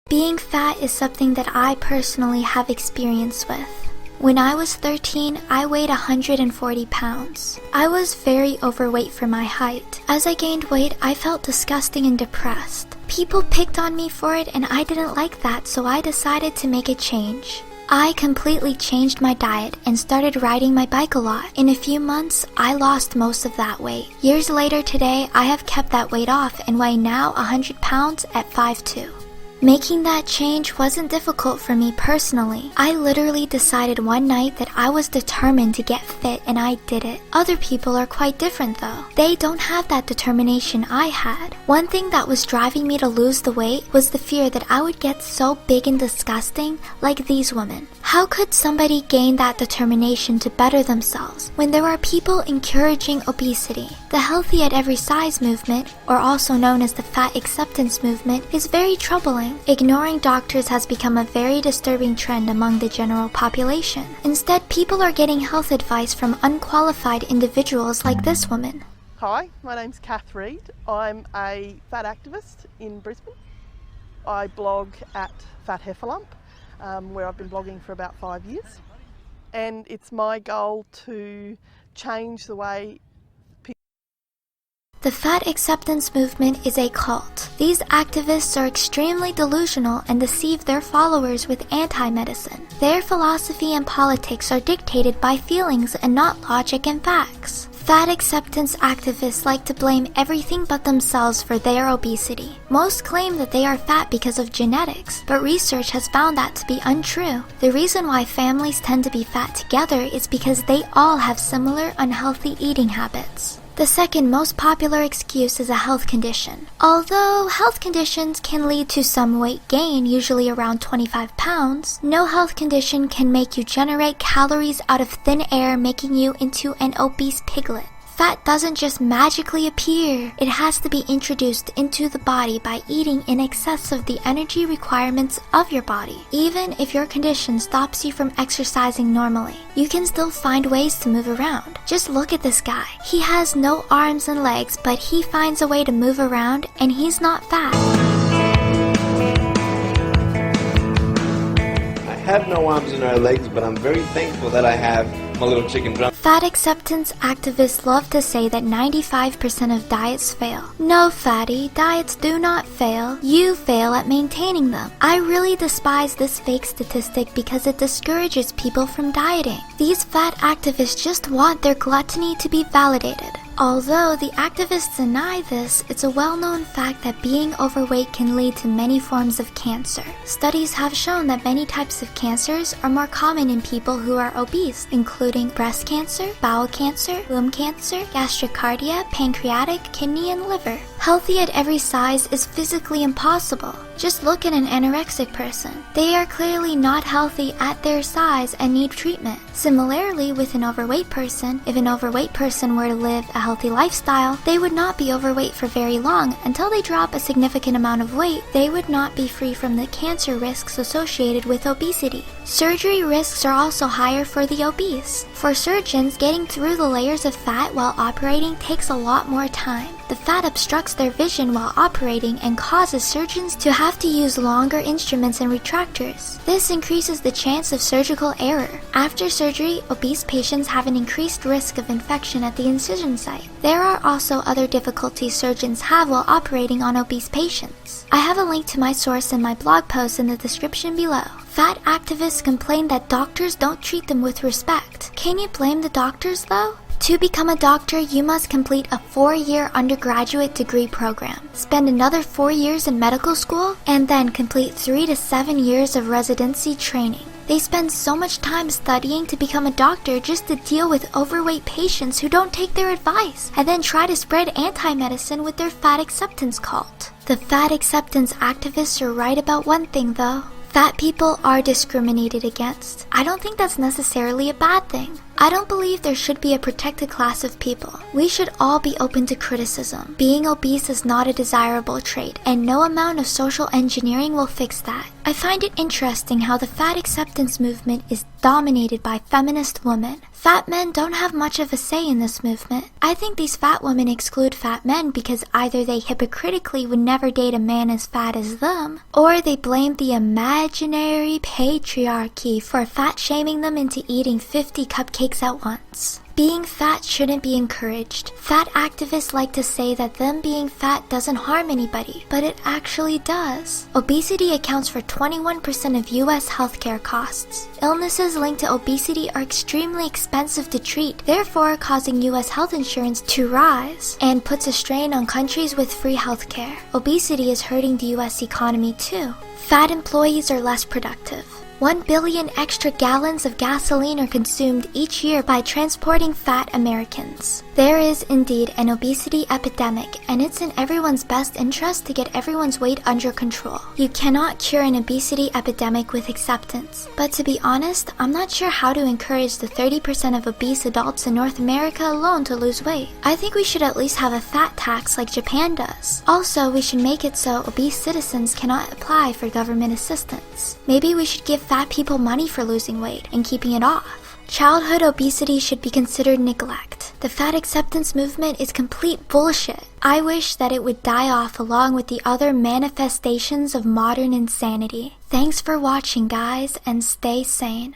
Being fat is something that I personally have experience with. When I was 13, I weighed 140 pounds. I was very overweight for my height. As I gained weight, I felt disgusting and depressed. People picked on me for it and I didn't like that, so I decided to make a change. I completely changed my diet and started riding my bike a lot. In a few months, I lost most of that weight. Years later today, I have kept that weight off and weigh now 100 pounds at 5'2". Making that change wasn't difficult for me personally. I literally decided one night that I was determined to get fit and I did it. Other people are quite different though. They don't have that determination I had. One thing that was driving me to lose the weight was the fear that I would get so big and disgusting like these women. How could somebody gain that determination to better themselves when there are people encouraging obesity? The Healthy at Every Size movement, or also known as the Fat Acceptance movement, is very troubling. Ignoring doctors has become a very disturbing trend among the general population. Instead, people are getting health advice from unqualified individuals like this woman. Hi, my name's Kath Reid. I'm a fat activist in Brisbane. I blog at Fat Heifer Lump, where I've been blogging for about 5 years. And it's my goal to change the way The Fat Acceptance movement is a cult. These activists are extremely delusional and deceive their followers with anti-medicine. Their philosophy and politics are dictated by feelings and not logic and facts. Fat acceptance activists like to blame everything but themselves for their obesity. Most claim that they are fat because of genetics, but research has found that to be untrue. The reason why families tend to be fat together is because they all have similar unhealthy eating habits. The second most popular excuse is a health condition. Although health conditions can lead to some weight gain, usually around 25 pounds, no health condition can make you generate calories out of thin air, making you into an obese piglet. Fat doesn't just magically appear. It has to be introduced into the body by eating in excess of the energy requirements of your body. Even if your condition stops you from exercising normally, you can still find ways to move around. Just look at this guy. He has no arms and legs, but he finds a way to move around and he's not fat. I have no arms and no legs, but I'm very thankful that I have my little chicken drum. Fat acceptance activists love to say that 95% of diets fail. No, fatty, diets do not fail. You fail at maintaining them. I really despise this fake statistic because it discourages people from dieting. These fat activists just want their gluttony to be validated. Although the activists deny this, it's a well-known fact that being overweight can lead to many forms of cancer. Studies have shown that many types of cancers are more common in people who are obese, including breast cancer, bowel cancer, womb cancer, gastricardia, pancreatic, kidney, and liver. Healthy at every size is physically impossible. Just look at an anorexic person. They are clearly not healthy at their size and need treatment. Similarly, with an overweight person, if an overweight person were to live a healthy lifestyle, they would not be overweight for very long. Until they drop a significant amount of weight, they would not be free from the cancer risks associated with obesity. Surgery risks are also higher for the obese. For surgeons, getting through the layers of fat while operating takes a lot more time. The fat obstructs their vision while operating and causes surgeons to have to use longer instruments and retractors. This increases the chance of surgical error. After surgery, obese patients have an increased risk of infection at the incision site. There are also other difficulties surgeons have while operating on obese patients. I have a link to my source in my blog post in the description below. Fat activists complain that doctors don't treat them with respect. Can you blame the doctors though? To become a doctor, you must complete a 4-year undergraduate degree program, spend another 4 years in medical school, and then complete 3 to 7 years of residency training. They spend so much time studying to become a doctor just to deal with overweight patients who don't take their advice, and then try to spread anti-medicine with their fat acceptance cult. The fat acceptance activists are right about one thing though. Fat people are discriminated against. I don't think that's necessarily a bad thing. I don't believe there should be a protected class of people. We should all be open to criticism. Being obese is not a desirable trait, and no amount of social engineering will fix that. I find it interesting how the fat acceptance movement is dominated by feminist women. Fat men don't have much of a say in this movement. I think these fat women exclude fat men because either they hypocritically would never date a man as fat as them, or they blame the imaginary patriarchy for fat shaming them into eating 50 cupcakes at once. Being fat shouldn't be encouraged. Fat activists like to say that them being fat doesn't harm anybody, but it actually does. Obesity accounts for 21% of US healthcare costs. Illnesses linked to obesity are extremely expensive to treat, therefore causing US health insurance to rise, and puts a strain on countries with free healthcare. Obesity is hurting the US economy too. Fat employees are less productive. 1 billion extra gallons of gasoline are consumed each year by transporting fat Americans. There is indeed an obesity epidemic, and it's in everyone's best interest to get everyone's weight under control. You cannot cure an obesity epidemic with acceptance, but to be honest, I'm not sure how to encourage the 30% of obese adults in North America alone to lose weight. I think we should at least have a fat tax like Japan does. Also, we should make it so obese citizens cannot apply for government assistance. Maybe we should give fat people money for losing weight and keeping it off. Childhood obesity should be considered neglect. The fat acceptance movement is complete bullshit. I wish that it would die off along with the other manifestations of modern insanity. Thanks for watching, guys, and stay sane.